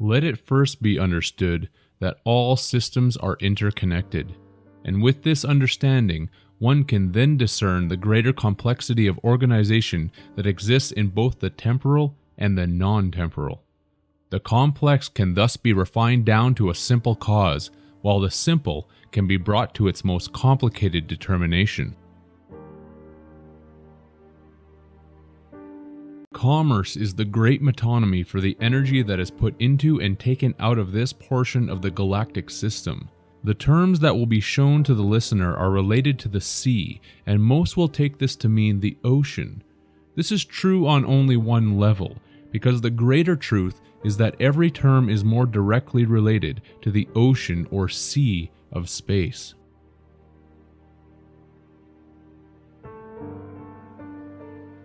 Let it first be understood that all systems are interconnected, and with this understanding, one can then discern the greater complexity of organization that exists in both the temporal and the non-temporal. The complex can thus be refined down to a simple cause, while the simple can be brought to its most complicated determination. Commerce is the great metonymy for the energy that is put into and taken out of this portion of the galactic system. The terms that will be shown to the listener are related to the sea, and most will take this to mean the ocean. This is true on only one level, because the greater truth is that every term is more directly related to the ocean or sea of space.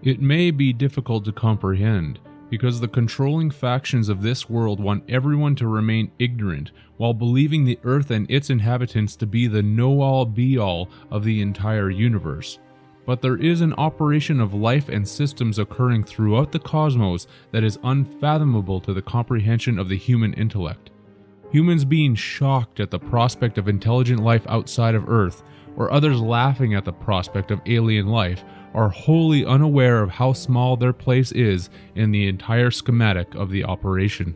It may be difficult to comprehend, because the controlling factions of this world want everyone to remain ignorant while believing the Earth and its inhabitants to be the know-all be-all of the entire universe. But there is an operation of life and systems occurring throughout the cosmos that is unfathomable to the comprehension of the human intellect. Humans being shocked at the prospect of intelligent life outside of Earth, or others laughing at the prospect of alien life, are wholly unaware of how small their place is in the entire schematic of the operation.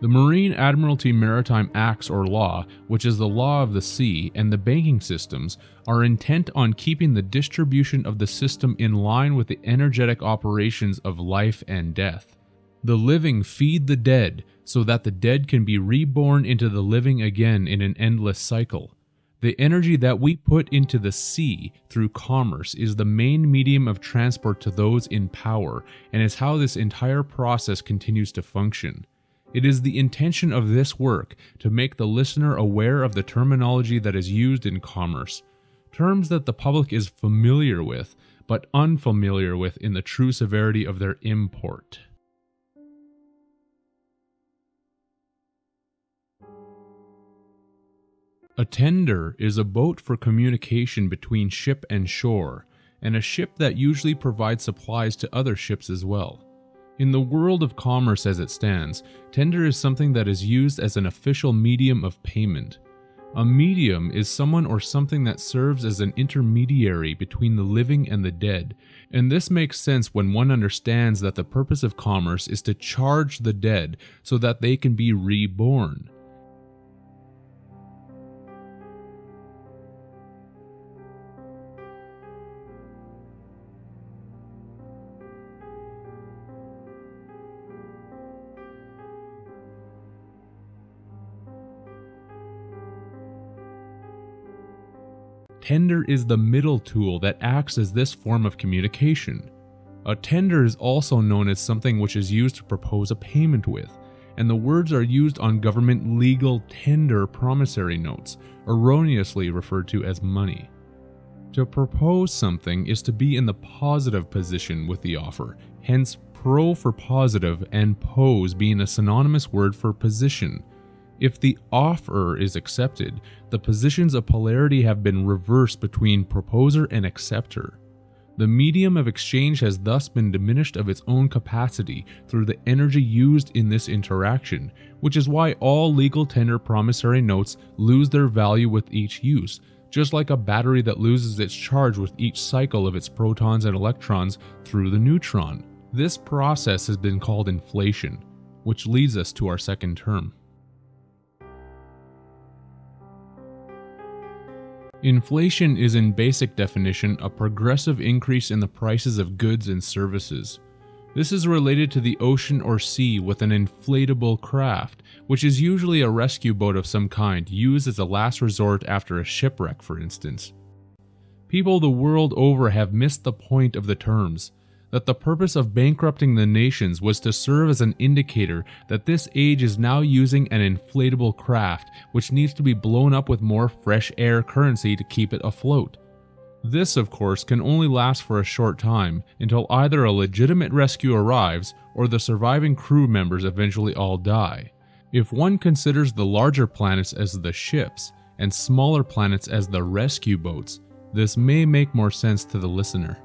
The Marine Admiralty Maritime Acts or Law, which is the law of the sea, and the banking systems, are intent on keeping the distribution of the system in line with the energetic operations of life and death. The living feed the dead, so that the dead can be reborn into the living again in an endless cycle. The energy that we put into the sea through commerce is the main medium of transport to those in power, and is how this entire process continues to function. It is the intention of this work to make the listener aware of the terminology that is used in commerce, terms that the public is familiar with, but unfamiliar with in the true severity of their import. A tender is a boat for communication between ship and shore, and a ship that usually provides supplies to other ships as well. In the world of commerce as it stands, tender is something that is used as an official medium of payment. A medium is someone or something that serves as an intermediary between the living and the dead, and this makes sense when one understands that the purpose of commerce is to charge the dead so that they can be reborn. Tender is the middle tool that acts as this form of communication. A tender is also known as something which is used to propose a payment with, and the words are used on government legal tender promissory notes, erroneously referred to as money. To propose something is to be in the positive position with the offer, hence pro for positive and pose being a synonymous word for position. If the offer is accepted, the positions of polarity have been reversed between proposer and acceptor. The medium of exchange has thus been diminished of its own capacity through the energy used in this interaction, which is why all legal tender promissory notes lose their value with each use, just like a battery that loses its charge with each cycle of its protons and electrons through the neutron. This process has been called inflation, which leads us to our second term. Inflation is in basic definition a progressive increase in the prices of goods and services. This is related to the ocean or sea with an inflatable craft, which is usually a rescue boat of some kind used as a last resort after a shipwreck, for instance. People the world over have missed the point of the terms, that the purpose of bankrupting the nations was to serve as an indicator that this age is now using an inflatable craft which needs to be blown up with more fresh air currency to keep it afloat. This, of course, can only last for a short time until either a legitimate rescue arrives or the surviving crew members eventually all die. If one considers the larger planets as the ships, and smaller planets as the rescue boats, this may make more sense to the listener.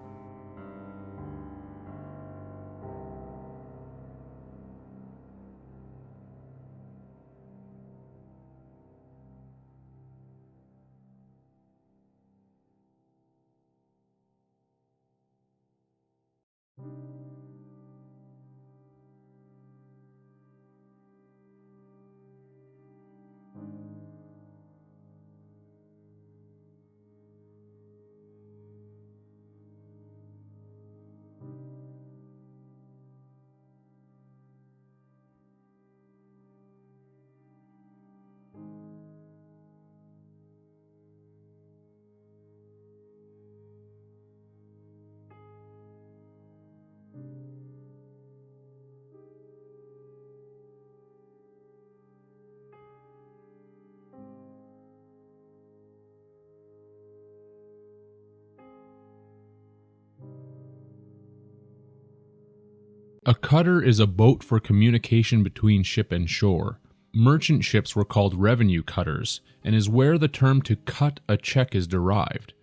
A cutter is a boat for communication between ship and shore. Merchant ships were called revenue cutters, and is where the term to cut a check is derived.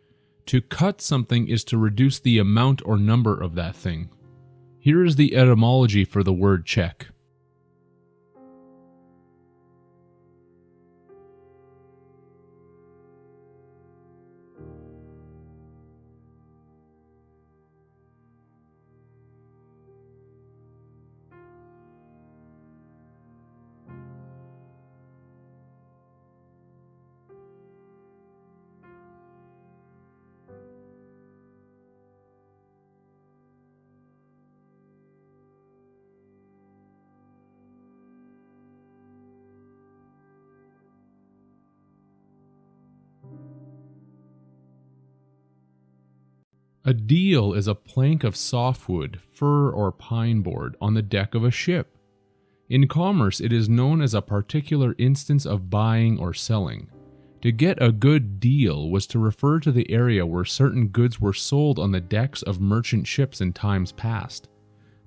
To cut something is to reduce the amount or number of that thing. Here is the etymology for the word check. A deal is a plank of softwood, fir, or pine board on the deck of a ship. In commerce, it is known as a particular instance of buying or selling. To get a good deal was to refer to the area where certain goods were sold on the decks of merchant ships in times past.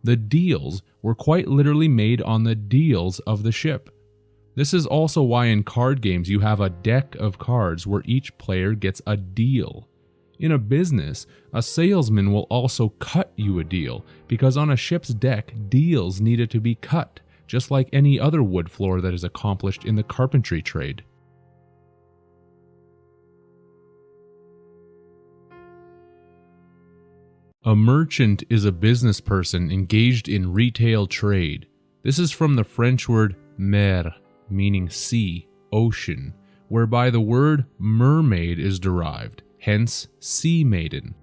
The deals were quite literally made on the deals of the ship. This is also why in card games you have a deck of cards where each player gets a deal. In a business, a salesman will also cut you a deal, because on a ship's deck, deals needed to be cut, just like any other wood floor that is accomplished in the carpentry trade. A merchant is a business person engaged in retail trade. This is from the French word mer, meaning sea, ocean, whereby the word mermaid is derived, hence sea maiden.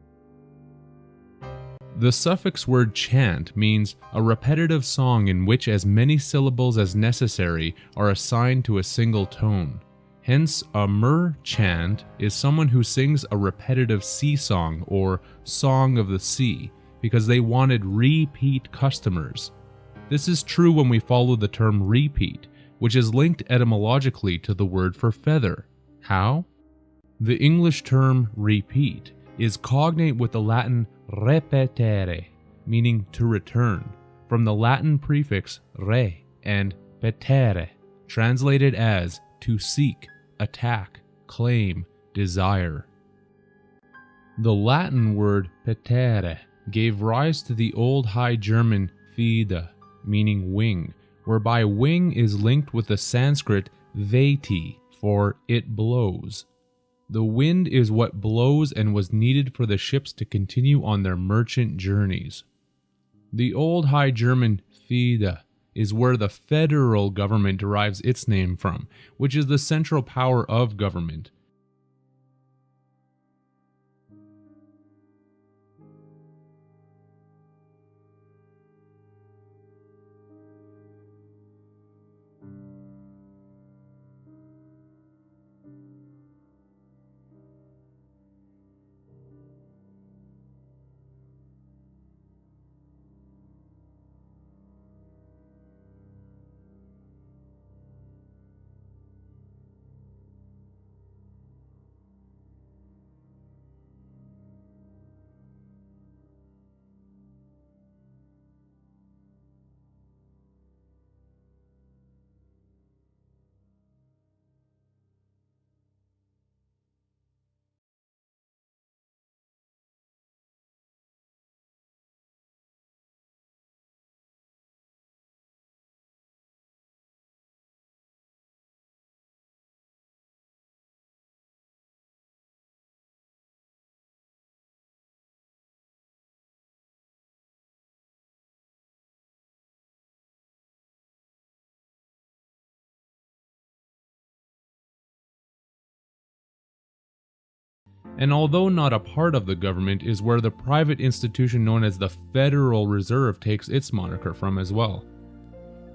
The suffix word chant means a repetitive song in which as many syllables as necessary are assigned to a single tone. Hence, a merchant is someone who sings a repetitive sea song or song of the sea, because they wanted repeat customers. This is true when we follow the term repeat, which is linked etymologically to the word for feather. How? The English term repeat is cognate with the Latin repetere, meaning to return, from the Latin prefix re and petere, translated as to seek, attack, claim, desire. The Latin word petere gave rise to the Old High German fide, meaning wing, whereby wing is linked with the Sanskrit veti for it blows. The wind is what blows and was needed for the ships to continue on their merchant journeys. The Old High German fide is where the federal government derives its name from, which is the central power of government. And although not a part of the government is where the private institution known as the Federal Reserve takes its moniker from as well.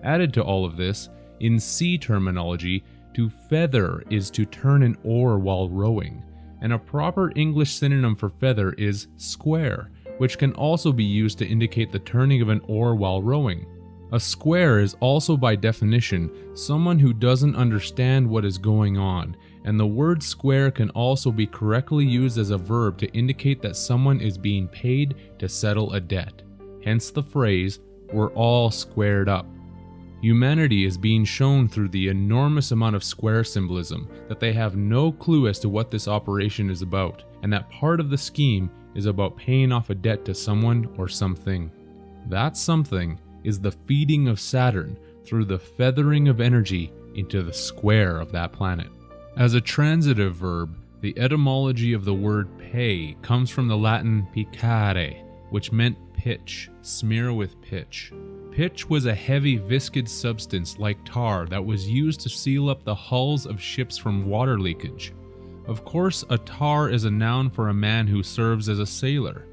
Added to all of this, in sea terminology, to feather is to turn an oar while rowing, and a proper English synonym for feather is square, which can also be used to indicate the turning of an oar while rowing. A square is also by definition someone who doesn't understand what is going on, and the word square can also be correctly used as a verb to indicate that someone is being paid to settle a debt. Hence the phrase, "we're all squared up." Humanity is being shown through the enormous amount of square symbolism that they have no clue as to what this operation is about, and that part of the scheme is about paying off a debt to someone or something. That something is the feeding of Saturn through the feathering of energy into the square of that planet. As a transitive verb, the etymology of the word pay comes from the Latin picare, which meant pitch, smear with pitch. Pitch was a heavy viscid substance like tar that was used to seal up the hulls of ships from water leakage. Of course, a tar is a noun for a man who serves as a sailor.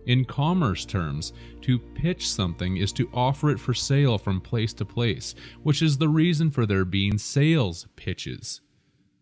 In commerce terms, to pitch something is to offer it for sale from place to place, which is the reason for there being sales pitches.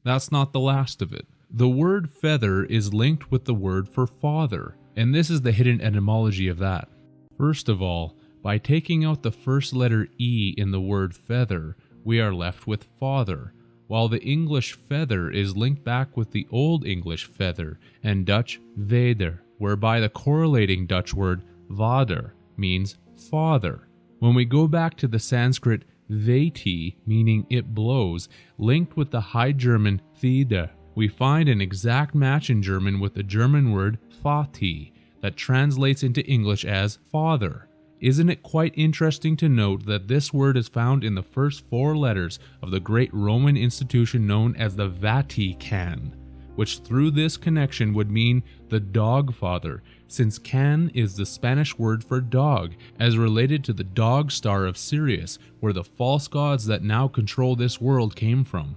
That's not the last of it. The word feather is linked with the word for father, and this is the hidden etymology of that. First of all, by taking out the first letter E in the word feather, we are left with father, while the English feather is linked back with the Old English feather and Dutch vader, whereby the correlating Dutch word vader means father. When we go back to the Sanskrit veti, meaning it blows, linked with the High German thide, we find an exact match in German with the German word Vati that translates into English as father. Isn't it quite interesting to note that this word is found in the first 4 letters of the great Roman institution known as the Vatican, which through this connection would mean the dog father, since can is the Spanish word for dog, as related to the dog star of Sirius, where the false gods that now control this world came from.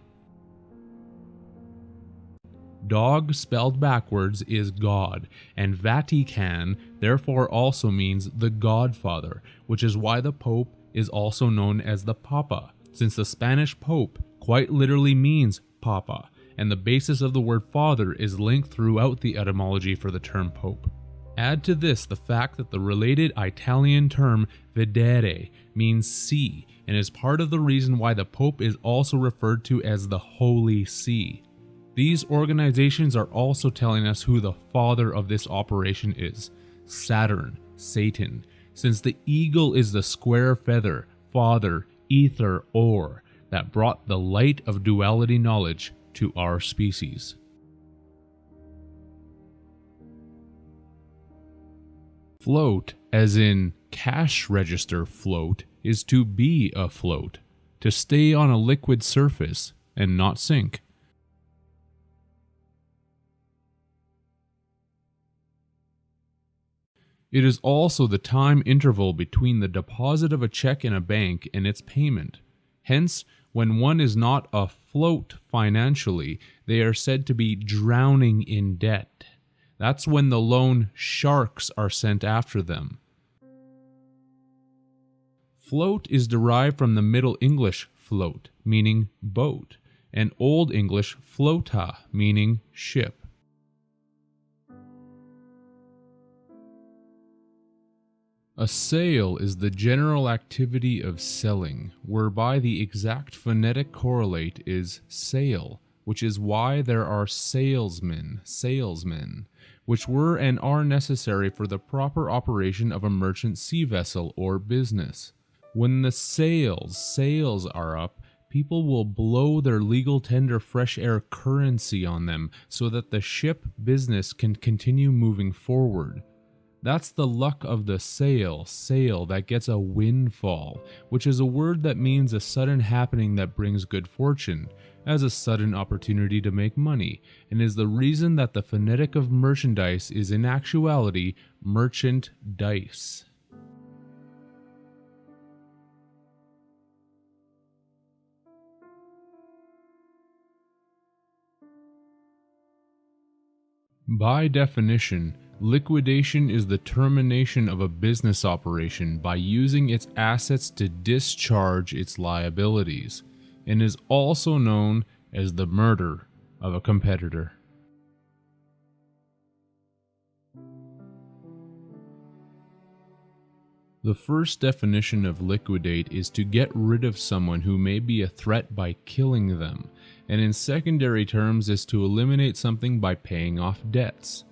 Dog spelled backwards is God, and Vatican therefore also means the Godfather, which is why the Pope is also known as the Papa, since the Spanish Pope quite literally means Papa, and the basis of the word father is linked throughout the etymology for the term Pope. Add to this the fact that the related Italian term vedere means see, and is part of the reason why the Pope is also referred to as the Holy See. These organizations are also telling us who the father of this operation is: Saturn, Satan, since the eagle is the square feather, father, ether, or that brought the light of duality knowledge to our species. Float, as in cash register float, is to be afloat, to stay on a liquid surface and not sink. It is also the time interval between the deposit of a check in a bank and its payment. Hence, when one is not afloat financially, they are said to be drowning in debt. That's when the loan sharks are sent after them. Float is derived from the Middle English float, meaning boat, and Old English flota, meaning ship. A sale is the general activity of selling, whereby the exact phonetic correlate is sale, which is why there are salesmen, which were and are necessary for the proper operation of a merchant sea vessel or business. When the sails are up, people will blow their legal tender fresh air currency on them so that the ship business can continue moving forward. That's the luck of the sail that gets a windfall, which is a word that means a sudden happening that brings good fortune, as a sudden opportunity to make money, and is the reason that the phonetic of merchandise is in actuality merchant dice. By definition, liquidation is the termination of a business operation by using its assets to discharge its liabilities, and is also known as the murder of a competitor. The first definition of liquidate is to get rid of someone who may be a threat by killing them, and in secondary terms is to eliminate something by paying off debts.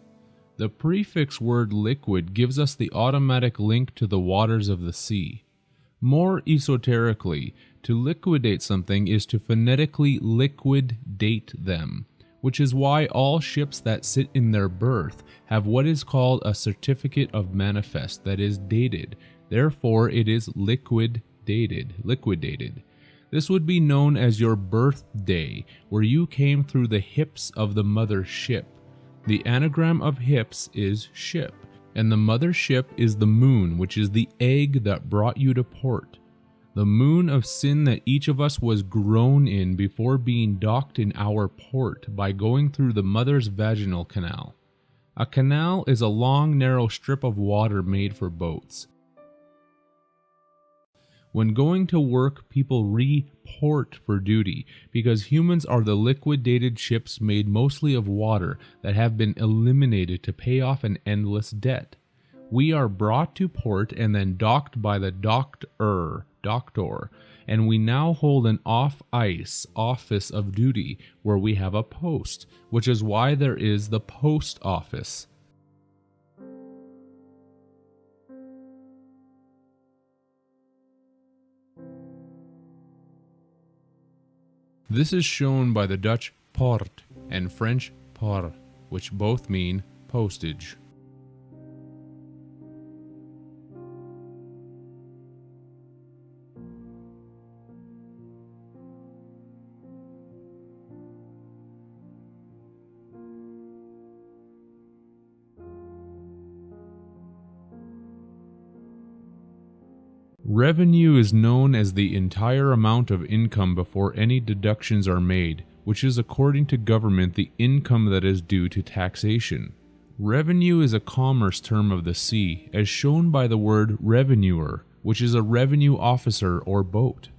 The prefix word liquid gives us the automatic link to the waters of the sea. More esoterically, to liquidate something is to phonetically liquid-date them, which is why all ships that sit in their berth have what is called a certificate of manifest that is dated. Therefore, it is liquidated. This would be known as your birthday, where you came through the hips of the mother ship. The anagram of hips is ship, and the mother ship is the moon, which is the egg that brought you to port. The moon of sin that each of us was grown in before being docked in our port by going through the mother's vaginal canal. A canal is a long, narrow strip of water made for boats. When going to work, people report for duty because humans are the liquidated ships made mostly of water that have been eliminated to pay off an endless debt. We are brought to port and then docked by the doctor, and we now hold an off-ice office of duty where we have a post, which is why there is the post office. This is shown by the Dutch poort and French port, which both mean postage. Revenue is known as the entire amount of income before any deductions are made, which is according to government the income that is due to taxation. Revenue is a commerce term of the sea, as shown by the word revenuer, which is a revenue officer or boat.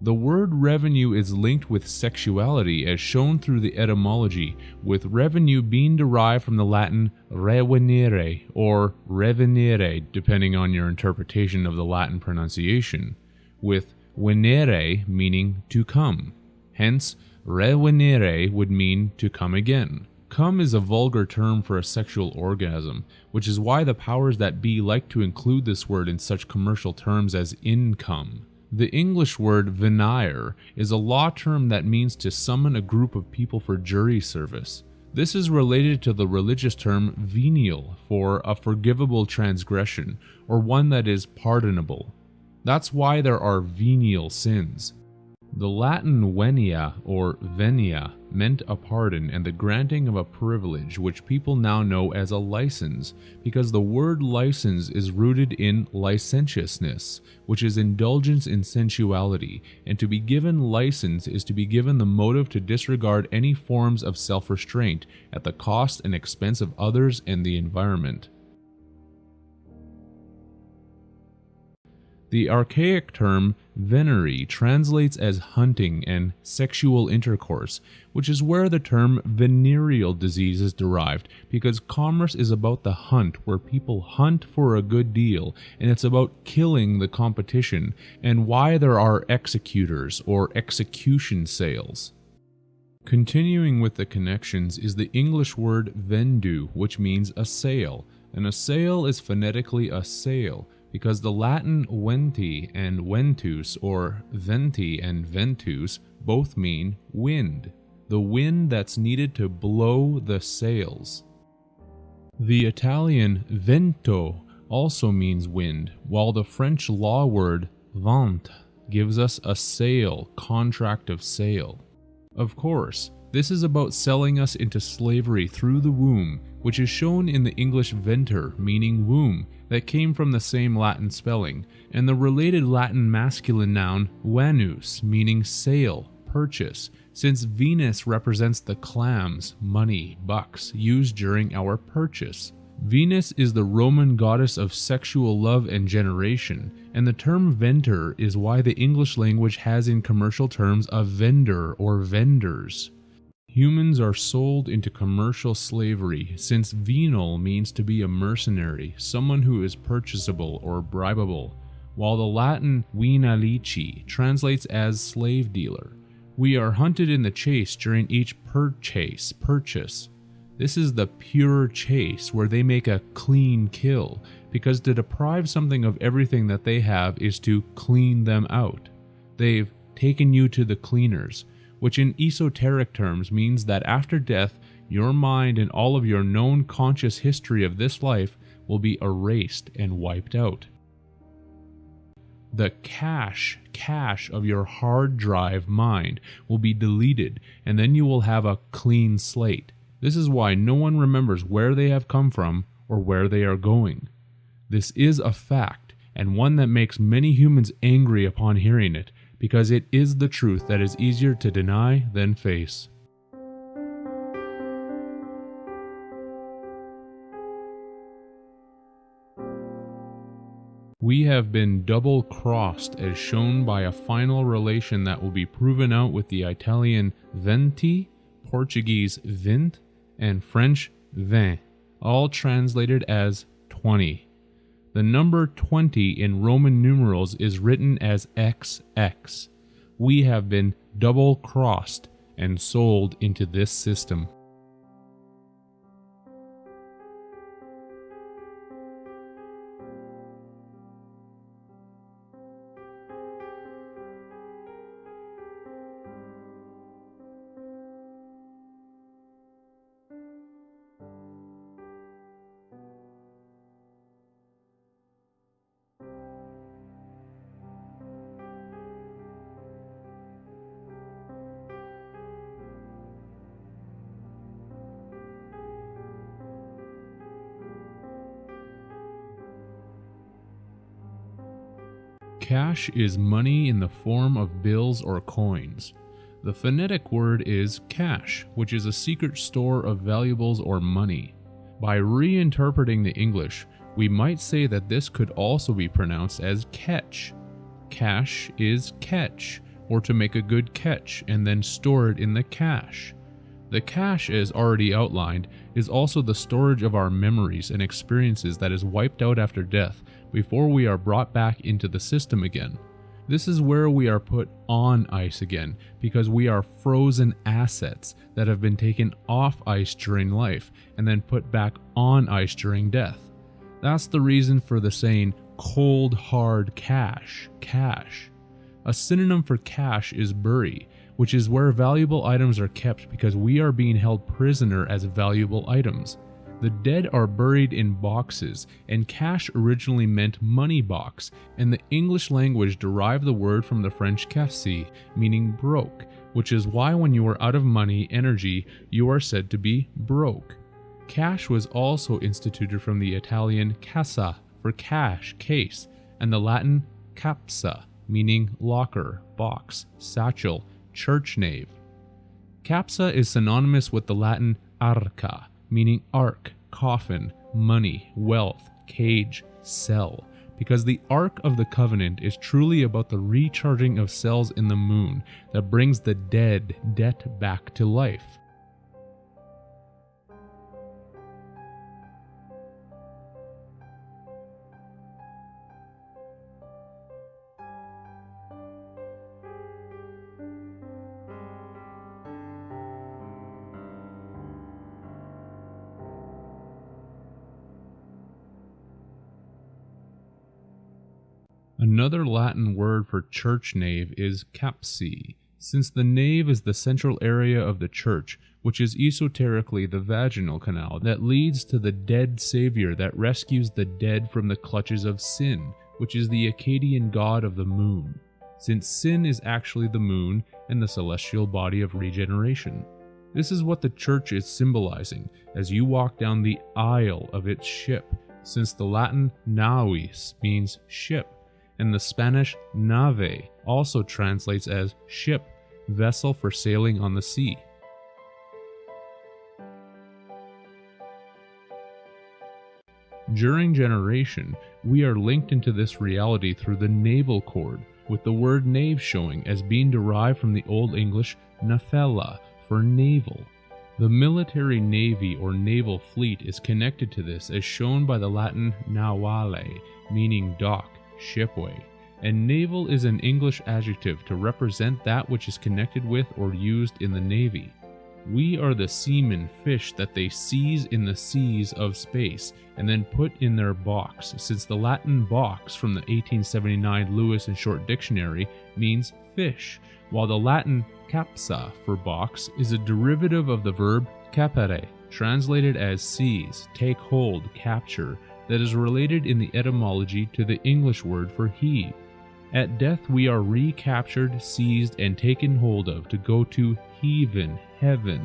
The word revenue is linked with sexuality as shown through the etymology, with revenue being derived from the Latin revenire or revenire, depending on your interpretation of the Latin pronunciation, with venere meaning to come. Hence, revenire would mean to come again. Come is a vulgar term for a sexual orgasm, which is why the powers that be like to include this word in such commercial terms as income. The English word venire is a law term that means to summon a group of people for jury service. This is related to the religious term venial for a forgivable transgression, or one that is pardonable. That's why there are venial sins. The Latin venia or venia meant a pardon and the granting of a privilege, which people now know as a license, because the word license is rooted in licentiousness, which is indulgence in sensuality, and to be given license is to be given the motive to disregard any forms of self-restraint at the cost and expense of others and the environment. The archaic term venery translates as hunting and sexual intercourse, which is where the term venereal disease is derived, because commerce is about the hunt, where people hunt for a good deal, and it's about killing the competition, and why there are executors or execution sales. Continuing with the connections is the English word vendu, which means a sale, and a sale is phonetically a sail, because the Latin venti and ventus, or venti and ventus, both mean wind, the wind that's needed to blow the sails. The Italian vento also means wind, while the French law word vente gives us a sale, contract of sale. Of course, this is about selling us into slavery through the womb, which is shown in the English venter, meaning womb, that came from the same Latin spelling, and the related Latin masculine noun vanus, meaning sale, purchase, since Venus represents the clams, money, bucks, used during our purchase. Venus is the Roman goddess of sexual love and generation, and the term venter is why the English language has in commercial terms a vendor or vendors. Humans are sold into commercial slavery, since venal means to be a mercenary, someone who is purchasable or bribable, while the Latin venalici translates as slave dealer. We are hunted in the chase during each purchase. This is the pure chase where they make a clean kill, because to deprive something of everything that they have is to clean them out. They've taken you to the cleaners, which in esoteric terms means that after death, your mind and all of your known conscious history of this life will be erased and wiped out. The cache of your hard drive mind will be deleted, and then you will have a clean slate. This is why no one remembers where they have come from or where they are going. This is a fact, and one that makes many humans angry upon hearing it, because it is the truth that is easier to deny than face. We have been double-crossed as shown by a final relation that will be proven out with the Italian venti, Portuguese vint, and French vin, all translated as 20. The number 20 in Roman numerals is written as XX. We have been double-crossed and sold into this system. Cash is money in the form of bills or coins. The phonetic word is cash, which is a secret store of valuables or money. By reinterpreting the English, we might say that this could also be pronounced as catch. Cash is catch, or to make a good catch and then store it in the cache. The cache, as already outlined, is also the storage of our memories and experiences that is wiped out after death before we are brought back into the system again. This is where we are put on ice again, because we are frozen assets that have been taken off ice during life and then put back on ice during death. That's the reason for the saying cold hard cash. A synonym for cache is bury, which is where valuable items are kept because we are being held prisoner as valuable items. The dead are buried in boxes, and cash originally meant money box, and the English language derived the word from the French casse, meaning broke, which is why when you are out of money energy, you are said to be broke. Cash was also instituted from the Italian cassa for cash, case, and the Latin capsa, meaning locker, box, satchel, church nave. Capsa is synonymous with the Latin arca, meaning ark, coffin, money, wealth, cage, cell, because the Ark of the Covenant is truly about the recharging of cells in the moon that brings the debt back to life. Another Latin word for church nave is capsi, since the nave is the central area of the church, which is esoterically the vaginal canal that leads to the dead savior that rescues the dead from the clutches of sin, which is the Akkadian god of the moon, since sin is actually the moon and the celestial body of regeneration. This is what the church is symbolizing as you walk down the aisle of its ship, since the Latin navis means ship, and the Spanish nave also translates as ship, vessel for sailing on the sea. During generation, we are linked into this reality through the naval cord, with the word knave showing as being derived from the Old English nafella for naval. The military navy or naval fleet is connected to this as shown by the Latin navale, meaning dock, shipway, and naval is an English adjective to represent that which is connected with or used in the navy. We are the seamen fish that they seize in the seas of space and then put in their box, since the Latin box from the 1879 Lewis and Short Dictionary means fish, while the Latin capsa for box is a derivative of the verb capere, translated as seize, take hold, capture, that is related in the etymology to the English word for heave. At death we are recaptured, seized, and taken hold of to go to heaven, heaven.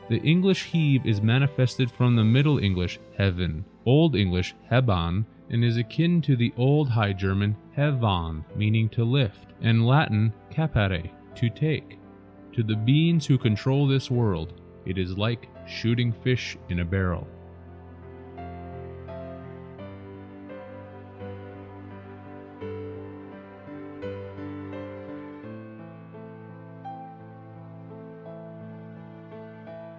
The English heave is manifested from the Middle English heaven, Old English heban, and is akin to the Old High German hevan, meaning to lift, and Latin capere, to take. To the beings who control this world, it is like shooting fish in a barrel.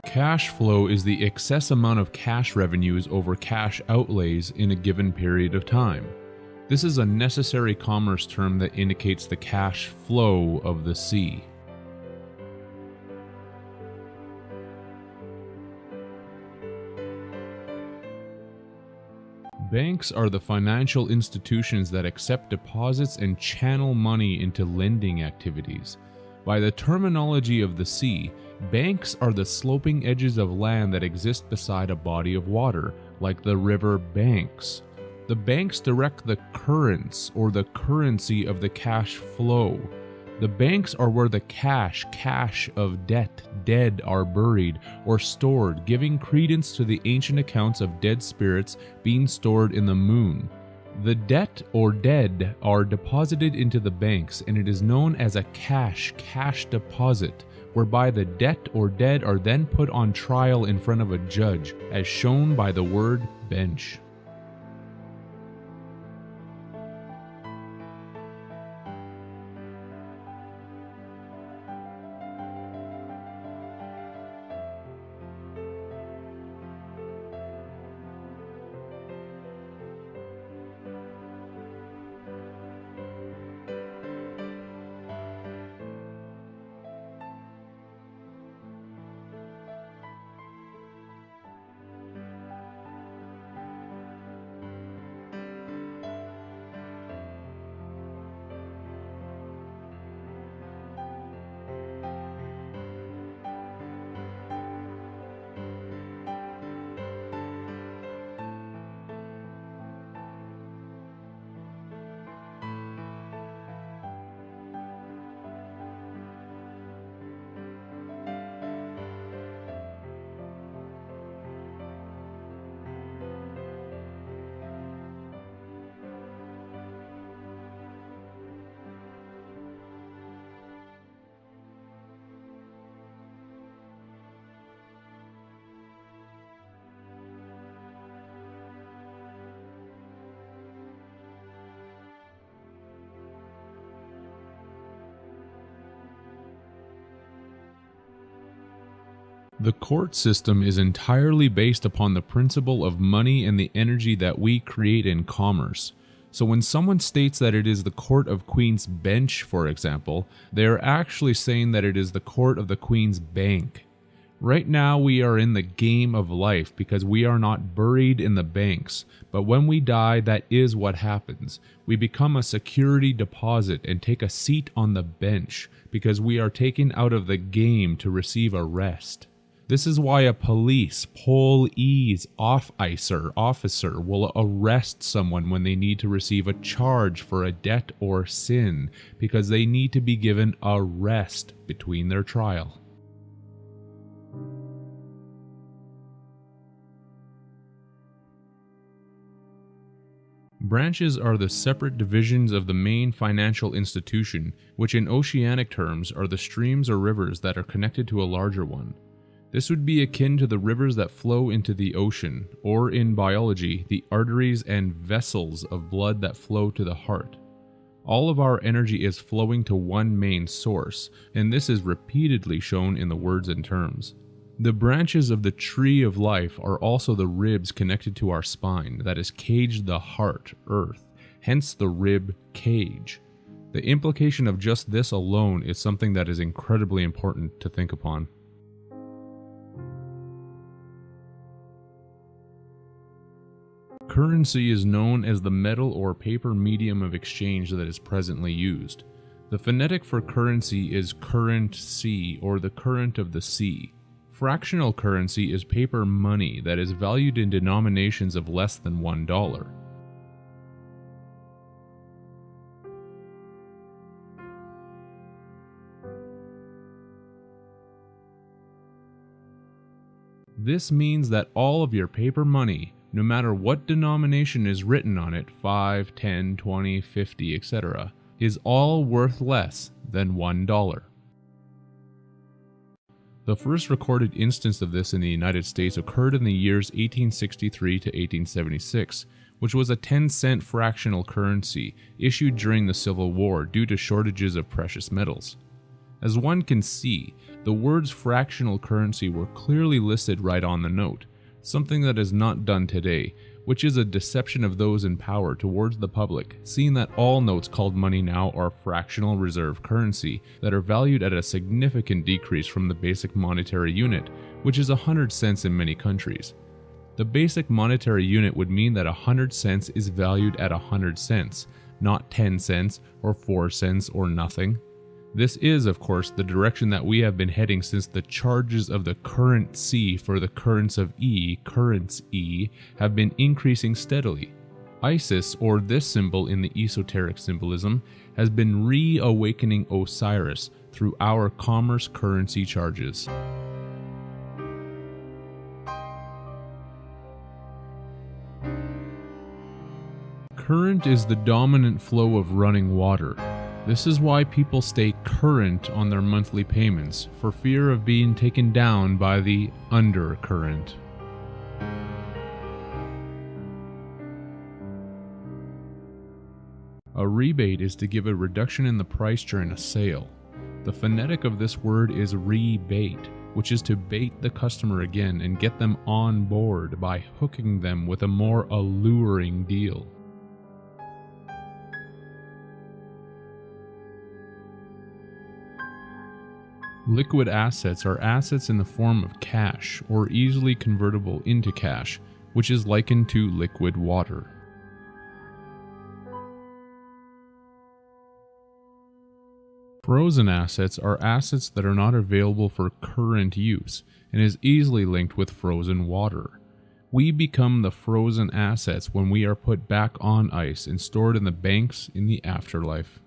Cash flow is the excess amount of cash revenues over cash outlays in a given period of time. This is a necessary commerce term that indicates the cash flow of the sea. Banks are the financial institutions that accept deposits and channel money into lending activities. By the terminology of the sea, banks are the sloping edges of land that exist beside a body of water, like the river banks. The banks direct the currents or the currency of the cash flow. The banks are where the cash of debt, dead are buried or stored, giving credence to the ancient accounts of dead spirits being stored in the moon. The debt or dead are deposited into the banks, and it is known as a cash deposit, whereby the debt or dead are then put on trial in front of a judge, as shown by the word bench. The court system is entirely based upon the principle of money and the energy that we create in commerce. So when someone states that it is the court of Queen's Bench, for example, they are actually saying that it is the court of the Queen's Bank. Right now we are in the game of life because we are not buried in the banks, but when we die, that is what happens. We become a security deposit and take a seat on the bench because we are taken out of the game to receive a rest. This is why a police officer will arrest someone when they need to receive a charge for a debt or sin, because they need to be given a rest between their trial. Branches are the separate divisions of the main financial institution, which in oceanic terms are the streams or rivers that are connected to a larger one. This would be akin to the rivers that flow into the ocean, or in biology, the arteries and vessels of blood that flow to the heart. All of our energy is flowing to one main source, and this is repeatedly shown in the words and terms. The branches of the tree of life are also the ribs connected to our spine that is caged the heart, earth, hence the rib cage. The implication of just this alone is something that is incredibly important to think upon. Currency is known as the metal or paper medium of exchange that is presently used. The phonetic for currency is current sea or the current of the sea. Fractional currency is paper money that is valued in denominations of less than $1. This means that all of your paper money, no matter what denomination is written on it, 5, 10, 20, 50, etc., is all worth less than $1. The first recorded instance of this in the United States occurred in the years 1863 to 1876, which was a 10-cent fractional currency issued during the Civil War due to shortages of precious metals. As one can see, the words fractional currency were clearly listed right on the note, something that is not done today, which is a deception of those in power towards the public, seeing that all notes called money now are fractional reserve currency that are valued at a significant decrease from the basic monetary unit, which is 100 cents in many countries. The basic monetary unit would mean that 100 cents is valued at 100 cents, not 10 cents or 4 cents or nothing. This is, of course, the direction that we have been heading since the charges of the current C for the currents of E, currents E, have been increasing steadily. Isis, or this symbol in the esoteric symbolism, has been reawakening Osiris through our commerce currency charges. Current is the dominant flow of running water. This is why people stay current on their monthly payments, for fear of being taken down by the undercurrent. A rebate is to give a reduction in the price during a sale. The phonetic of this word is rebate, which is to bait the customer again and get them on board by hooking them with a more alluring deal. Liquid assets are assets in the form of cash or easily convertible into cash, which is likened to liquid water. Frozen assets are assets that are not available for current use and is easily linked with frozen water. We become the frozen assets when we are put back on ice and stored in the banks in the afterlife.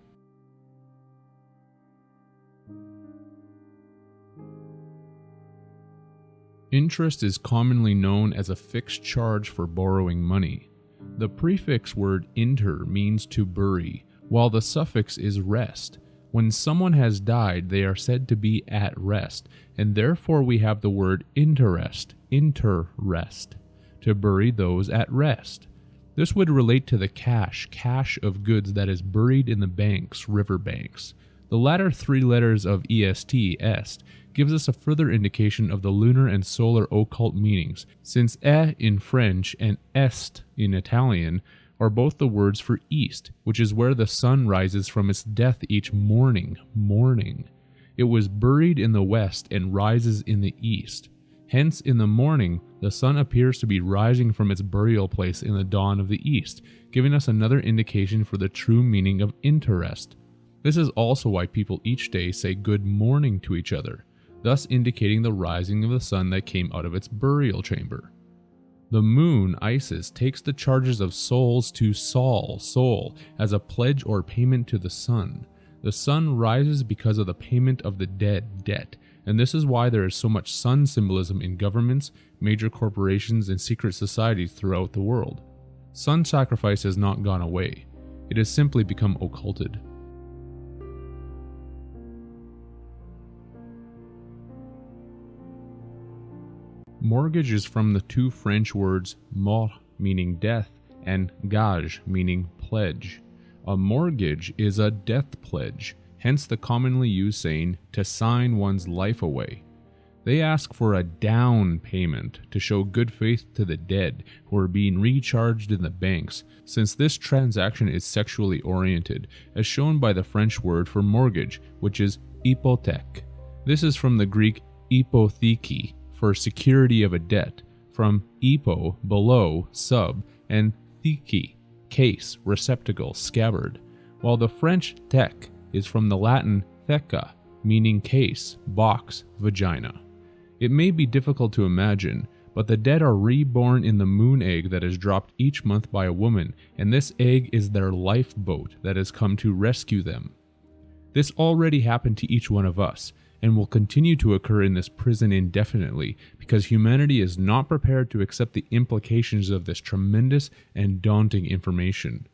Interest is commonly known as a fixed charge for borrowing money. The prefix word inter means to bury, while the suffix is rest. When someone has died, they are said to be at rest, and therefore we have the word interest, to bury those at rest. This would relate to the cache of goods that is buried in the banks, river banks. The latter three letters of est, gives us a further indication of the lunar and solar occult meanings, since in French and est in Italian are both the words for east, which is where the sun rises from its death each morning. It was buried in the west and rises in the east. Hence, in the morning, the sun appears to be rising from its burial place in the dawn of the east, giving us another indication for the true meaning of interest. This is also why people each day say good morning to each other, thus indicating the rising of the sun that came out of its burial chamber. The moon, Isis, takes the charges of souls to soul, as a pledge or payment to the sun. The sun rises because of the payment of the dead debt, and this is why there is so much sun symbolism in governments, major corporations, and secret societies throughout the world. Son sacrifice has not gone away. It has simply become occulted. Mortgage is from the two French words mort, meaning death, and gage, meaning pledge. A mortgage is a death pledge, hence the commonly used saying to sign one's life away. They ask for a down payment to show good faith to the dead who are being recharged in the banks, since this transaction is sexually oriented, as shown by the French word for mortgage, which is hypothèque. This is from the Greek hypotheke, for security of a debt, from hypo, below, sub, and theke, case, receptacle, scabbard, while the French thèque is from the Latin theca, meaning case, box, vagina. It may be difficult to imagine, but the dead are reborn in the moon egg that is dropped each month by a woman, and this egg is their lifeboat that has come to rescue them. This already happened to each one of us, and will continue to occur in this prison indefinitely, because humanity is not prepared to accept the implications of this tremendous and daunting information.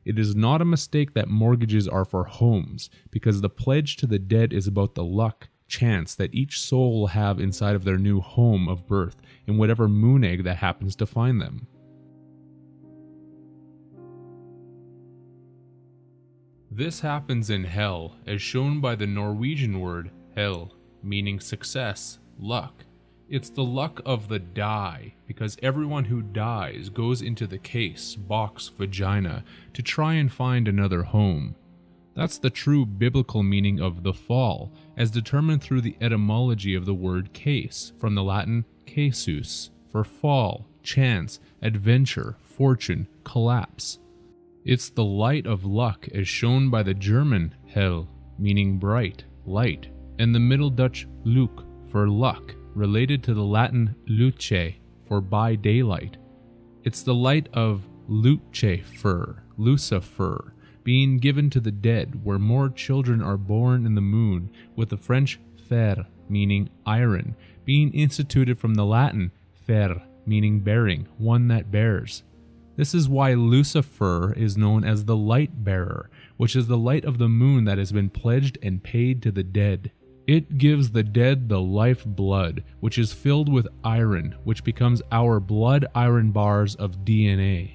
It is not a mistake that mortgages are for homes, because the pledge to the dead is about the luck, chance that each soul will have inside of their new home of birth, in whatever moon egg that happens to find them. This happens in hell, as shown by the Norwegian word hell, meaning success, luck. It's the luck of the die, because everyone who dies goes into the case, box, vagina, to try and find another home. That's the true biblical meaning of the fall, as determined through the etymology of the word case, from the Latin casus, for fall, chance, adventure, fortune, collapse. It's the light of luck as shown by the German hell, meaning bright, light, and the Middle Dutch luc for luck, related to the Latin luce for by daylight. It's the light of Lucifer, Lucifer, being given to the dead, where more children are born in the moon, with the French fer, meaning iron, being instituted from the Latin fer, meaning bearing, one that bears. This is why Lucifer is known as the light bearer, which is the light of the moon that has been pledged and paid to the dead. It gives the dead the life blood, which is filled with iron, which becomes our blood iron bars of DNA.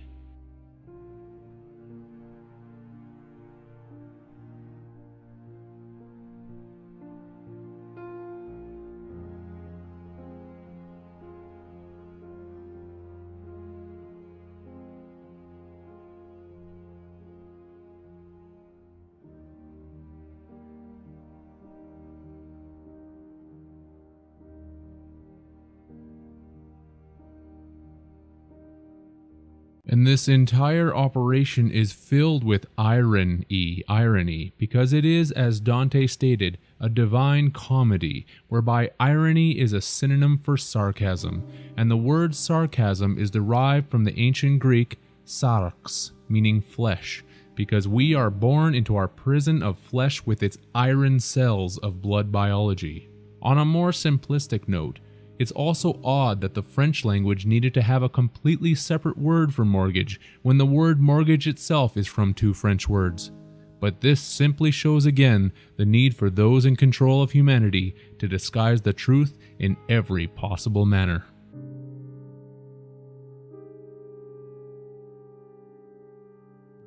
And this entire operation is filled with irony, because it is, as Dante stated, a divine comedy, whereby irony is a synonym for sarcasm, and the word sarcasm is derived from the ancient Greek sarx, meaning flesh, because we are born into our prison of flesh with its iron cells of blood biology. On a more simplistic note, it's also odd that the French language needed to have a completely separate word for mortgage when the word mortgage itself is from two French words. But this simply shows again the need for those in control of humanity to disguise the truth in every possible manner.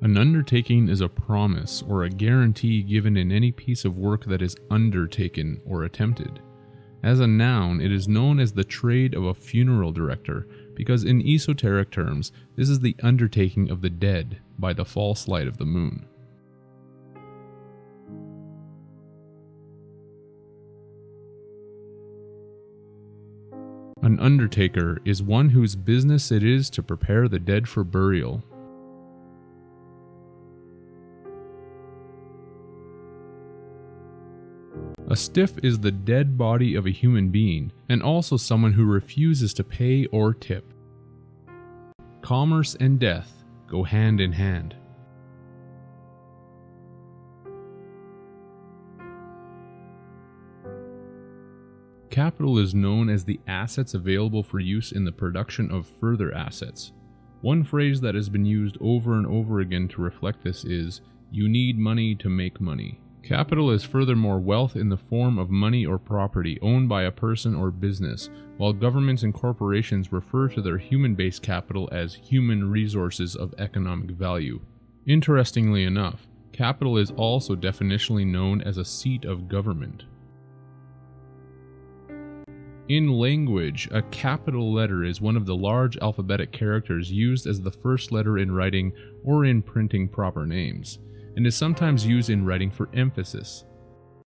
An undertaking is a promise or a guarantee given in any piece of work that is undertaken or attempted. As a noun, it is known as the trade of a funeral director, because in esoteric terms, this is the undertaking of the dead by the false light of the moon. An undertaker is one whose business it is to prepare the dead for burial. A stiff is the dead body of a human being, and also someone who refuses to pay or tip. Commerce and death go hand in hand. Capital is known as the assets available for use in the production of further assets. One phrase that has been used over and over again to reflect this is, "You need money to make money." Capital is furthermore wealth in the form of money or property owned by a person or business, while governments and corporations refer to their human-based capital as human resources of economic value. Interestingly enough, capital is also definitionally known as a seat of government. In language, a capital letter is one of the large alphabetic characters used as the first letter in writing or in printing proper names, and is sometimes used in writing for emphasis.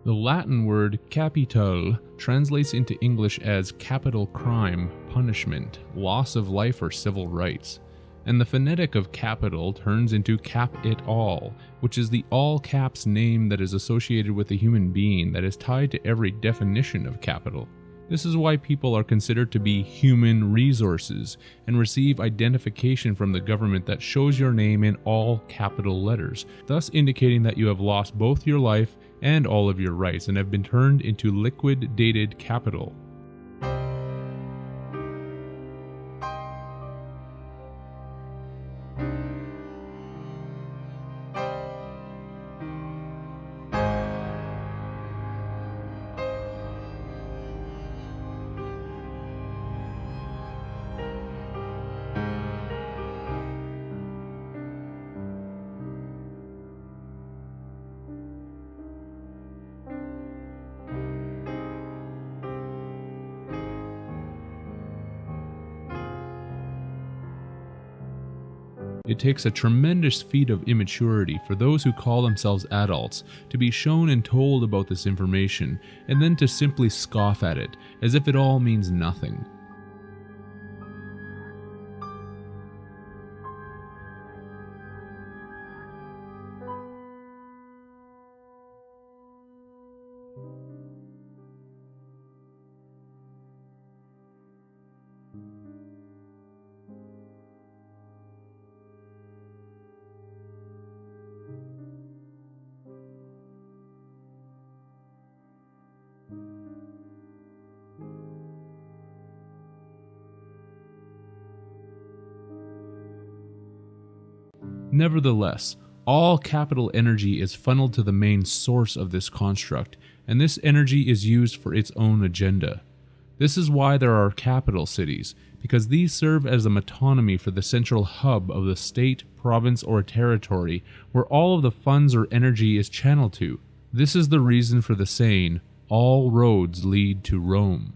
The Latin word capital translates into English as capital crime, punishment, loss of life or civil rights, and the phonetic of capital turns into cap it all, which is the all caps name that is associated with a human being that is tied to every definition of capital. This is why people are considered to be human resources and receive identification from the government that shows your name in all capital letters, thus indicating that you have lost both your life and all of your rights and have been turned into liquidated capital. It takes a tremendous feat of immaturity for those who call themselves adults to be shown and told about this information, and then to simply scoff at it, as if it all means nothing. Nevertheless, all capital energy is funneled to the main source of this construct, and this energy is used for its own agenda. This is why there are capital cities, because these serve as a metonymy for the central hub of the state, province, or territory where all of the funds or energy is channeled to. This is the reason for the saying, "All roads lead to Rome."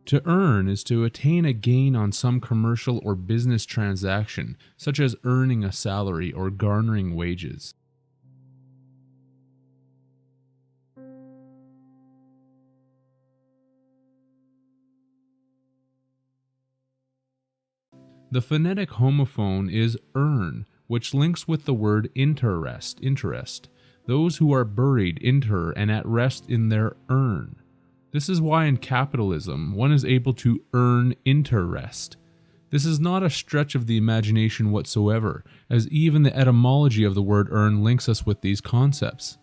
To earn is to attain a gain on some commercial or business transaction, such as earning a salary or garnering wages. The phonetic homophone is earn, which links with the word interest. Those who are buried inter and at rest in their urn. This is why in capitalism one is able to earn interest. This is not a stretch of the imagination whatsoever, as even the etymology of the word earn links us with these concepts.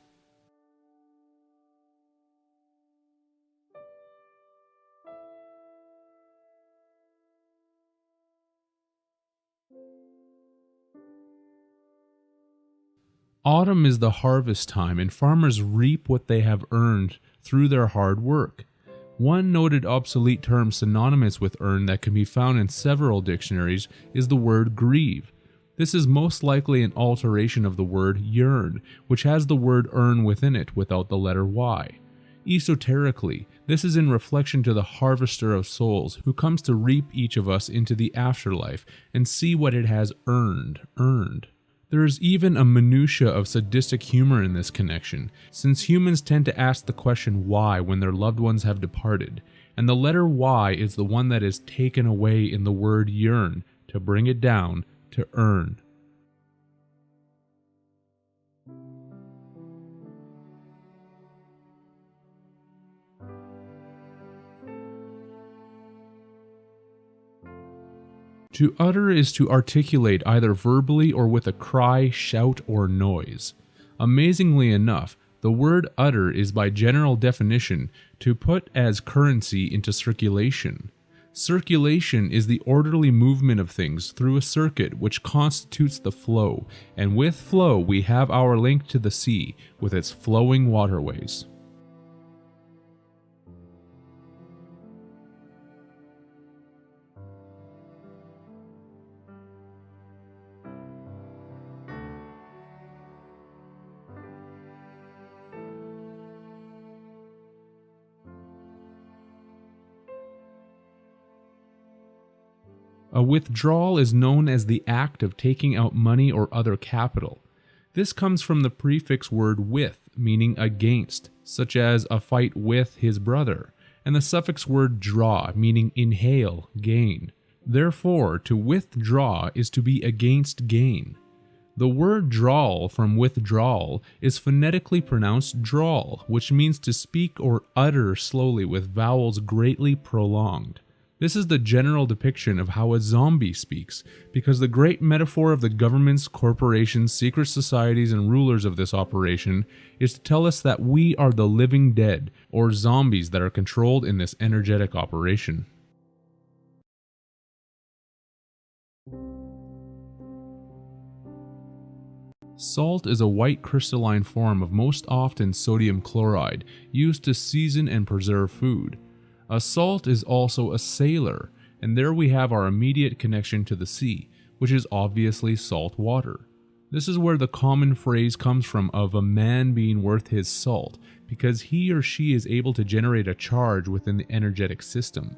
Autumn is the harvest time, and farmers reap what they have earned through their hard work. One noted obsolete term synonymous with earn that can be found in several dictionaries is the word grieve. This is most likely an alteration of the word yearn, which has the word earn within it without the letter Y. Esoterically, this is in reflection to the harvester of souls who comes to reap each of us into the afterlife and see what it has earned. There is even a minutia of sadistic humor in this connection, since humans tend to ask the question why when their loved ones have departed, and the letter Y is the one that is taken away in the word yearn to bring it down to earn. To utter is to articulate either verbally or with a cry, shout, or noise. Amazingly enough, the word utter is by general definition to put as currency into circulation. Circulation is the orderly movement of things through a circuit which constitutes the flow, and with flow we have our link to the sea with its flowing waterways. A withdrawal is known as the act of taking out money or other capital. This comes from the prefix word with, meaning against, such as a fight with his brother, and the suffix word draw, meaning inhale, gain. Therefore, to withdraw is to be against gain. The word drawl from withdrawal is phonetically pronounced drawl, which means to speak or utter slowly with vowels greatly prolonged. This is the general depiction of how a zombie speaks, because the great metaphor of the governments, corporations, secret societies, and rulers of this operation is to tell us that we are the living dead, or zombies that are controlled in this energetic operation. Salt is a white crystalline form of most often sodium chloride, used to season and preserve food. A salt is also a sailor, and there we have our immediate connection to the sea, which is obviously salt water. This is where the common phrase comes from of a man being worth his salt, because he or she is able to generate a charge within the energetic system.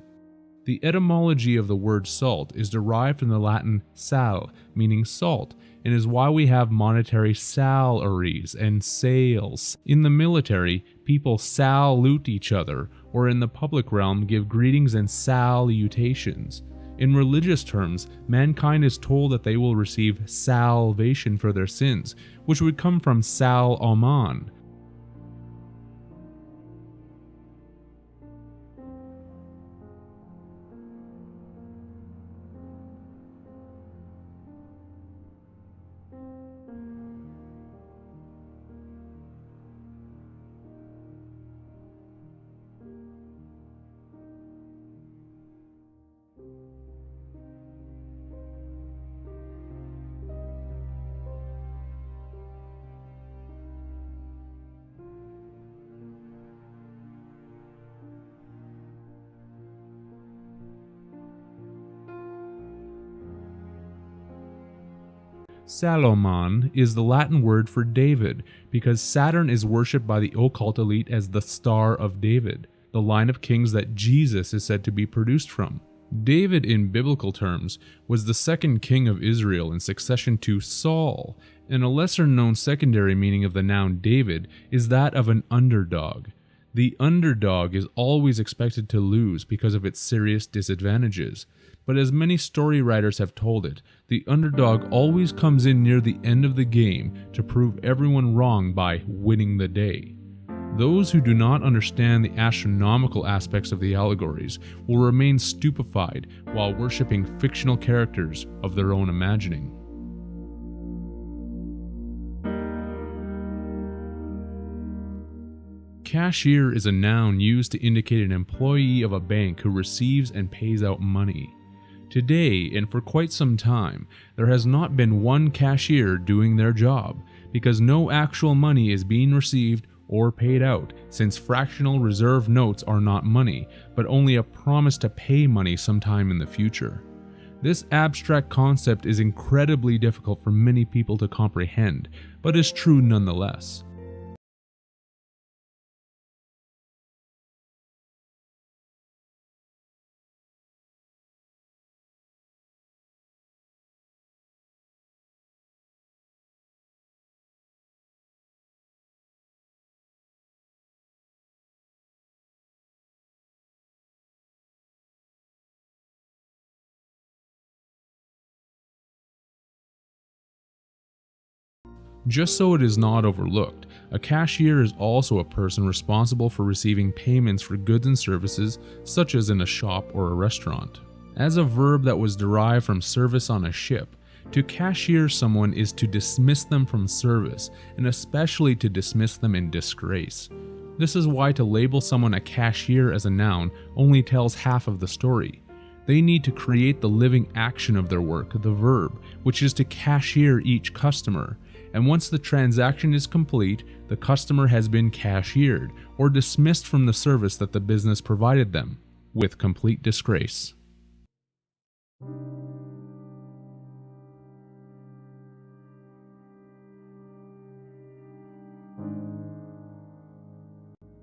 The etymology of the word salt is derived from the Latin sal, meaning salt, and is why we have monetary salaries and sales. In the military, people salute each other, or in the public realm give greetings and salutations. In religious terms, mankind is told that they will receive salvation for their sins, which would come from sal aman. Salomon is the Latin word for David, because Saturn is worshipped by the occult elite as the Star of David, the line of kings that Jesus is said to be produced from. David, in biblical terms, was the second king of Israel in succession to Saul, and a lesser-known secondary meaning of the noun David is that of an underdog. The underdog is always expected to lose because of its serious disadvantages, but as many story writers have told it, the underdog always comes in near the end of the game to prove everyone wrong by winning the day. Those who do not understand the astronomical aspects of the allegories will remain stupefied while worshipping fictional characters of their own imagining. Cashier is a noun used to indicate an employee of a bank who receives and pays out money. Today, and for quite some time, there has not been one cashier doing their job, because no actual money is being received or paid out, since fractional reserve notes are not money, but only a promise to pay money sometime in the future. This abstract concept is incredibly difficult for many people to comprehend, but is true nonetheless. Just so it is not overlooked, a cashier is also a person responsible for receiving payments for goods and services, such as in a shop or a restaurant. As a verb that was derived from service on a ship, to cashier someone is to dismiss them from service, and especially to dismiss them in disgrace. This is why to label someone a cashier as a noun only tells half of the story. They need to create the living action of their work, the verb, which is to cashier each customer. And once the transaction is complete, the customer has been cashiered or dismissed from the service that the business provided them, with complete disgrace.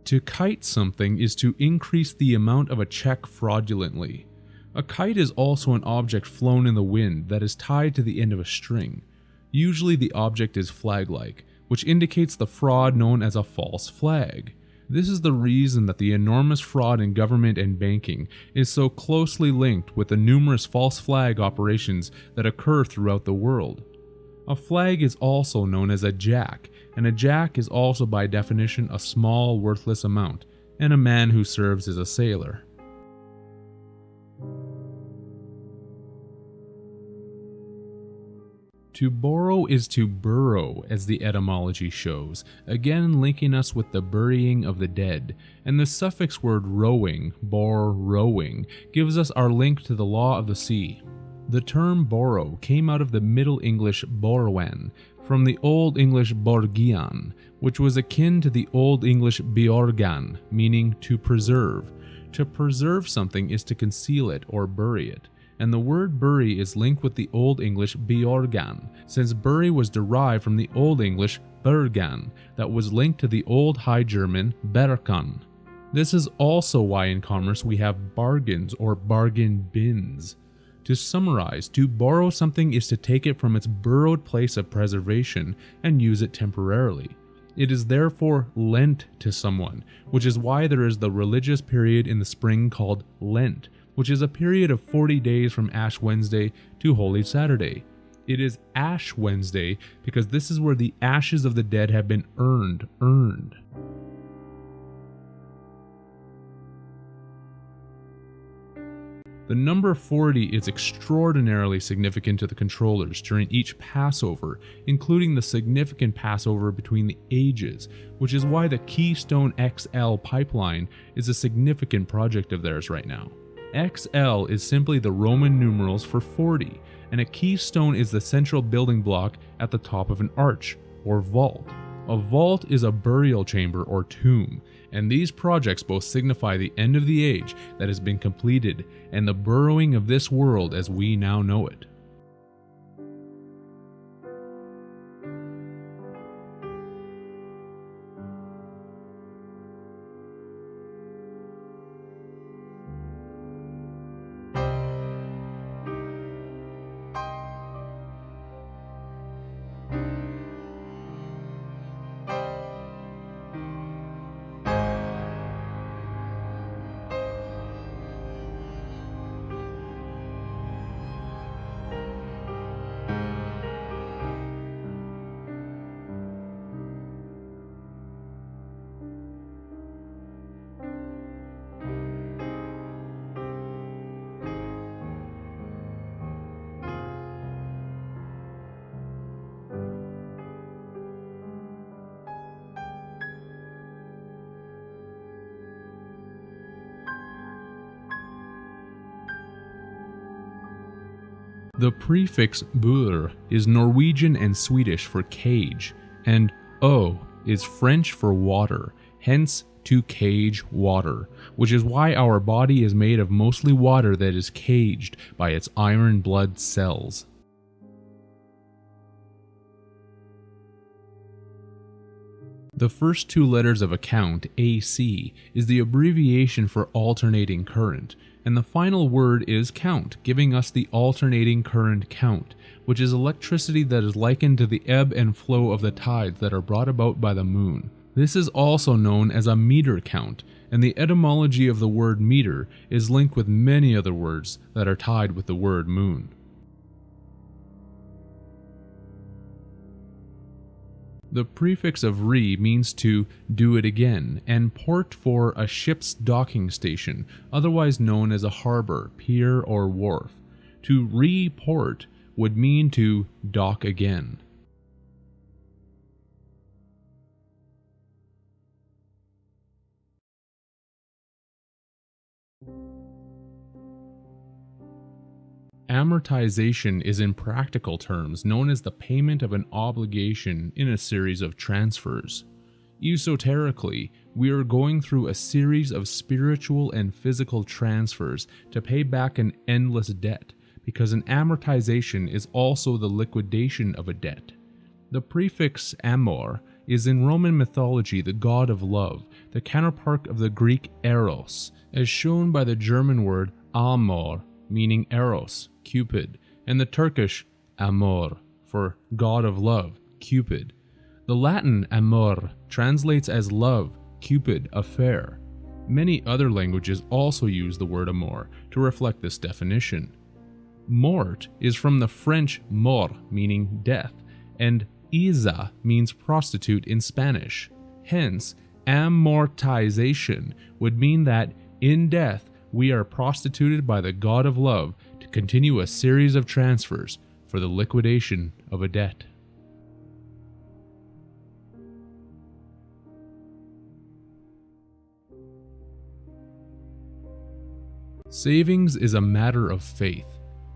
To kite something is to increase the amount of a check fraudulently. A kite is also an object flown in the wind that is tied to the end of a string. Usually the object is flag-like, which indicates the fraud known as a false flag. This is the reason that the enormous fraud in government and banking is so closely linked with the numerous false flag operations that occur throughout the world. A flag is also known as a jack, and a jack is also by definition a small, worthless amount, and a man who serves as a sailor. To borrow is to burrow, as the etymology shows, again linking us with the burying of the dead, and the suffix word rowing, rowing, gives us our link to the law of the sea. The term borrow came out of the Middle English borwen, from the Old English borgian, which was akin to the Old English beorgan, meaning to preserve. To preserve something is to conceal it or bury it, and the word bury is linked with the Old English beorgan, since bury was derived from the Old English bergan, that was linked to the Old High German berkan. This is also why in commerce we have bargains or bargain bins. To summarize, to borrow something is to take it from its burrowed place of preservation and use it temporarily. It is therefore lent to someone, which is why there is the religious period in the spring called Lent, which is a period of 40 days from Ash Wednesday to Holy Saturday. It is Ash Wednesday because this is where the ashes of the dead have been earned. The number 40 is extraordinarily significant to the controllers during each Passover, including the significant Passover between the ages, which is why the Keystone XL pipeline is a significant project of theirs right now. XL is simply the Roman numerals for 40, and a keystone is the central building block at the top of an arch, or vault. A vault is a burial chamber or tomb, and these projects both signify the end of the age that has been completed and the burrowing of this world as we now know it. The prefix bur is Norwegian and Swedish for cage, and o is French for water, hence to cage water, which is why our body is made of mostly water that is caged by its iron blood cells. The first two letters of a count, AC, is the abbreviation for alternating current, and the final word is count, giving us the alternating current count, which is electricity that is likened to the ebb and flow of the tides that are brought about by the moon. This is also known as a meter count, and the etymology of the word meter is linked with many other words that are tied with the word moon. The prefix of re means to do it again, and port for a ship's docking station, otherwise known as a harbor, pier, or wharf. To report would mean to dock again. Amortization is in practical terms known as the payment of an obligation in a series of transfers. Esoterically, we are going through a series of spiritual and physical transfers to pay back an endless debt, because an amortization is also the liquidation of a debt. The prefix amor is in Roman mythology the god of love, the counterpart of the Greek eros, as shown by the German word amor, meaning eros, Cupid, and the Turkish amor, for god of love, Cupid. The Latin amor translates as love, Cupid, affair. Many other languages also use the word amor to reflect this definition. Mort is from the French mort, meaning death, and Iza means prostitute in Spanish. Hence, amortization would mean that in death we are prostituted by the god of love to continue a series of transfers for the liquidation of a debt. Savings is a matter of faith.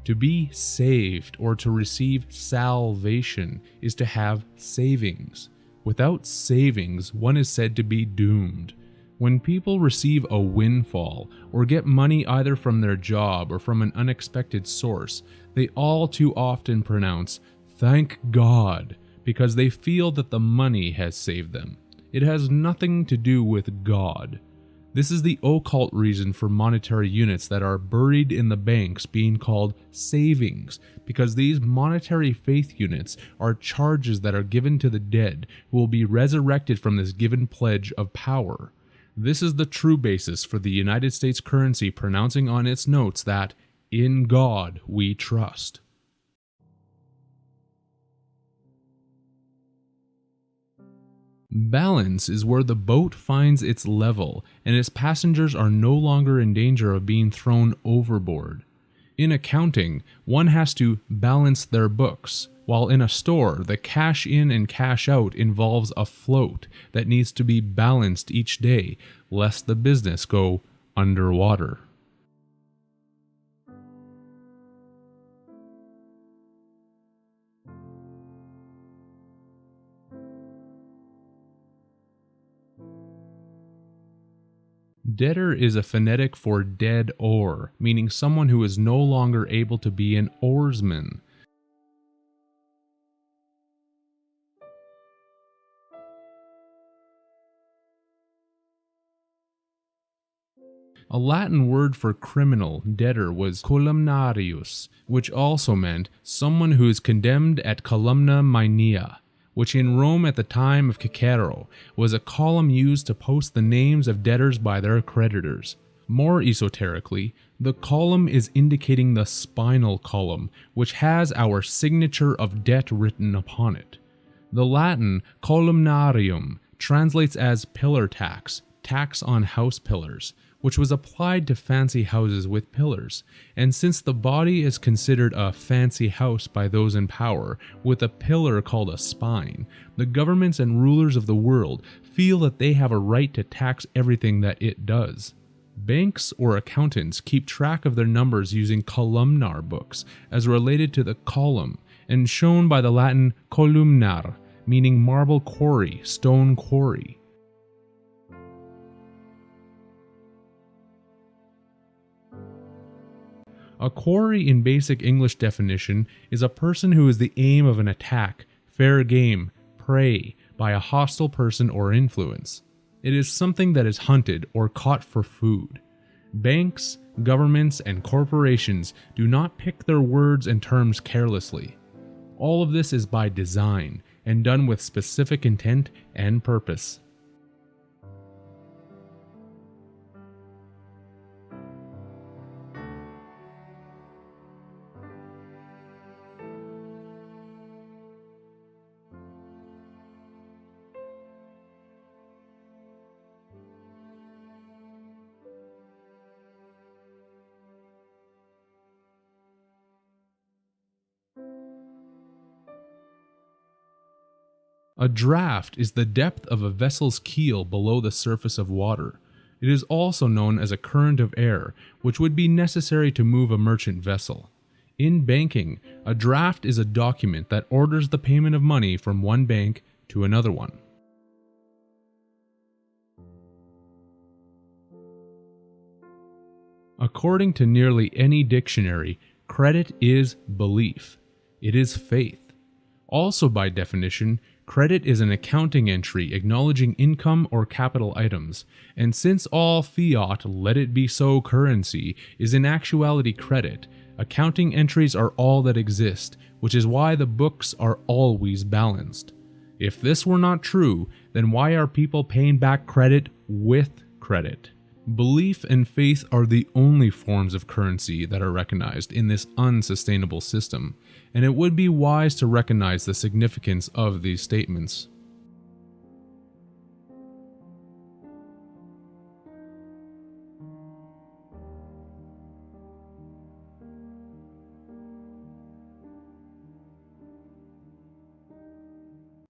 To be saved or to receive salvation is to have savings. Without savings, one is said to be doomed. When people receive a windfall or get money either from their job or from an unexpected source, they all too often pronounce, "Thank God," because they feel that the money has saved them. It has nothing to do with God. This is the occult reason for monetary units that are buried in the banks being called savings, because these monetary faith units are charges that are given to the dead who will be resurrected from this given pledge of power. This is the true basis for the United States currency pronouncing on its notes that, "In God we trust." Balance is where the boat finds its level and its passengers are no longer in danger of being thrown overboard. In accounting, one has to balance their books, while in a store, the cash in and cash out involves a float that needs to be balanced each day, lest the business go underwater. Debtor is a phonetic for dead oar, meaning someone who is no longer able to be an oarsman. A Latin word for criminal debtor was columnarius, which also meant someone who is condemned at columna maenea, which in Rome at the time of Cicero was a column used to post the names of debtors by their creditors. More esoterically, the column is indicating the spinal column, which has our signature of debt written upon it. The Latin columnarium translates as pillar tax, tax on house pillars, which was applied to fancy houses with pillars, and since the body is considered a fancy house by those in power, with a pillar called a spine, the governments and rulers of the world feel that they have a right to tax everything that it does. Banks or accountants keep track of their numbers using columnar books, as related to the column, and shown by the Latin columnar, meaning marble quarry, stone quarry. A quarry in basic English definition is a person who is the aim of an attack, fair game, prey, by a hostile person or influence. It is something that is hunted or caught for food. Banks, governments, and corporations do not pick their words and terms carelessly. All of this is by design and done with specific intent and purpose. A draft is the depth of a vessel's keel below the surface of water. It is also known as a current of air, which would be necessary to move a merchant vessel. In banking, a draft is a document that orders the payment of money from one bank to another one. According to nearly any dictionary, credit is belief. It is faith. Also by definition, credit is an accounting entry acknowledging income or capital items, and since all fiat let it be so currency is in actuality credit, accounting entries are all that exist, which is why the books are always balanced. If this were not true, then why are people paying back credit with credit? Belief and faith are the only forms of currency that are recognized in this unsustainable system, and it would be wise to recognize the significance of these statements.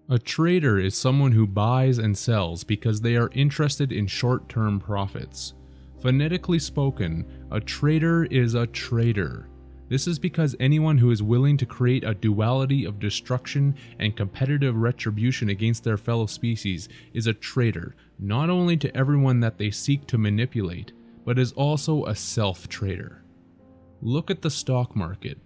A trader is someone who buys and sells because they are interested in short-term profits. Phonetically spoken, a trader is a trader. This is because anyone who is willing to create a duality of destruction and competitive retribution against their fellow species is a traitor, not only to everyone that they seek to manipulate, but is also a self-traitor. Look at the stock market.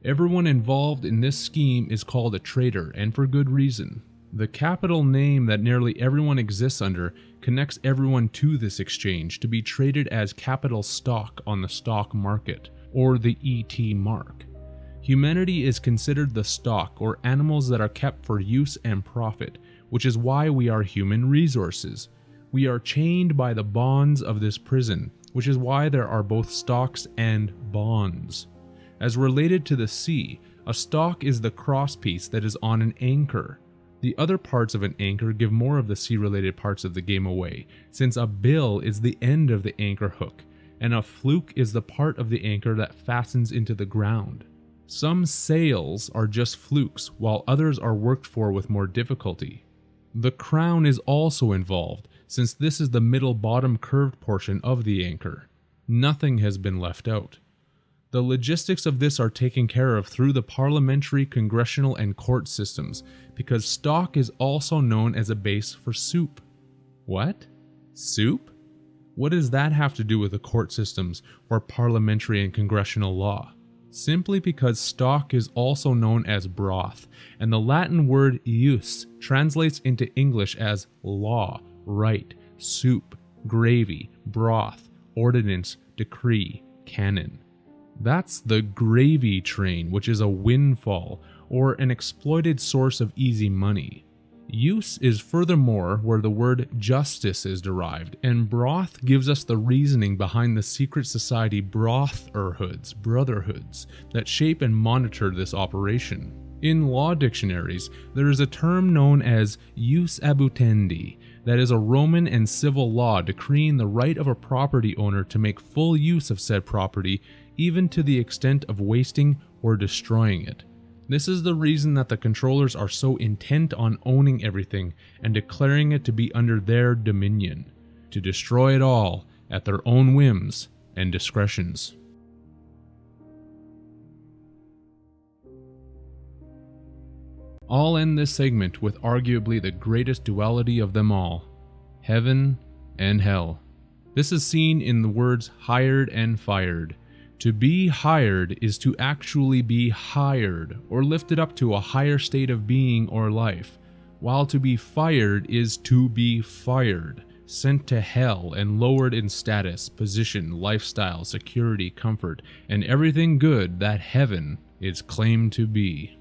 Everyone involved in this scheme is called a trader, and for good reason. The capital name that nearly everyone exists under connects everyone to this exchange to be traded as capital stock on the stock market, or the ET mark. Humanity is considered the stock or animals that are kept for use and profit, which is why we are human resources. We are chained by the bonds of this prison, which is why there are both stocks and bonds. As related to the sea, a stock is the crosspiece that is on an anchor. The other parts of an anchor give more of the sea-related parts of the game away, since a bill is the end of the anchor hook, and a fluke is the part of the anchor that fastens into the ground. Some sails are just flukes, while others are worked for with more difficulty. The crown is also involved, since this is the middle bottom curved portion of the anchor. Nothing has been left out. The logistics of this are taken care of through the parliamentary, congressional, and court systems, because stock is also known as a base for soup. What? Soup? What does that have to do with the court systems or parliamentary and congressional law? Simply because stock is also known as broth, and the Latin word ius translates into English as law, right, soup, gravy, broth, ordinance, decree, canon. That's the gravy train, which is a windfall or an exploited source of easy money. Use is furthermore where the word justice is derived, and broth gives us the reasoning behind the secret society brotherhoods that shape and monitor this operation. In law dictionaries, there is a term known as jus abutendi, that is a Roman and civil law decreeing the right of a property owner to make full use of said property, even to the extent of wasting or destroying it. This is the reason that the controllers are so intent on owning everything and declaring it to be under their dominion, to destroy it all at their own whims and discretions. I'll end this segment with arguably the greatest duality of them all, heaven and hell. This is seen in the words hired and fired. To be hired is to actually be hired or lifted up to a higher state of being or life, while to be fired is to be fired, sent to hell and lowered in status, position, lifestyle, security, comfort, and everything good that heaven is claimed to be.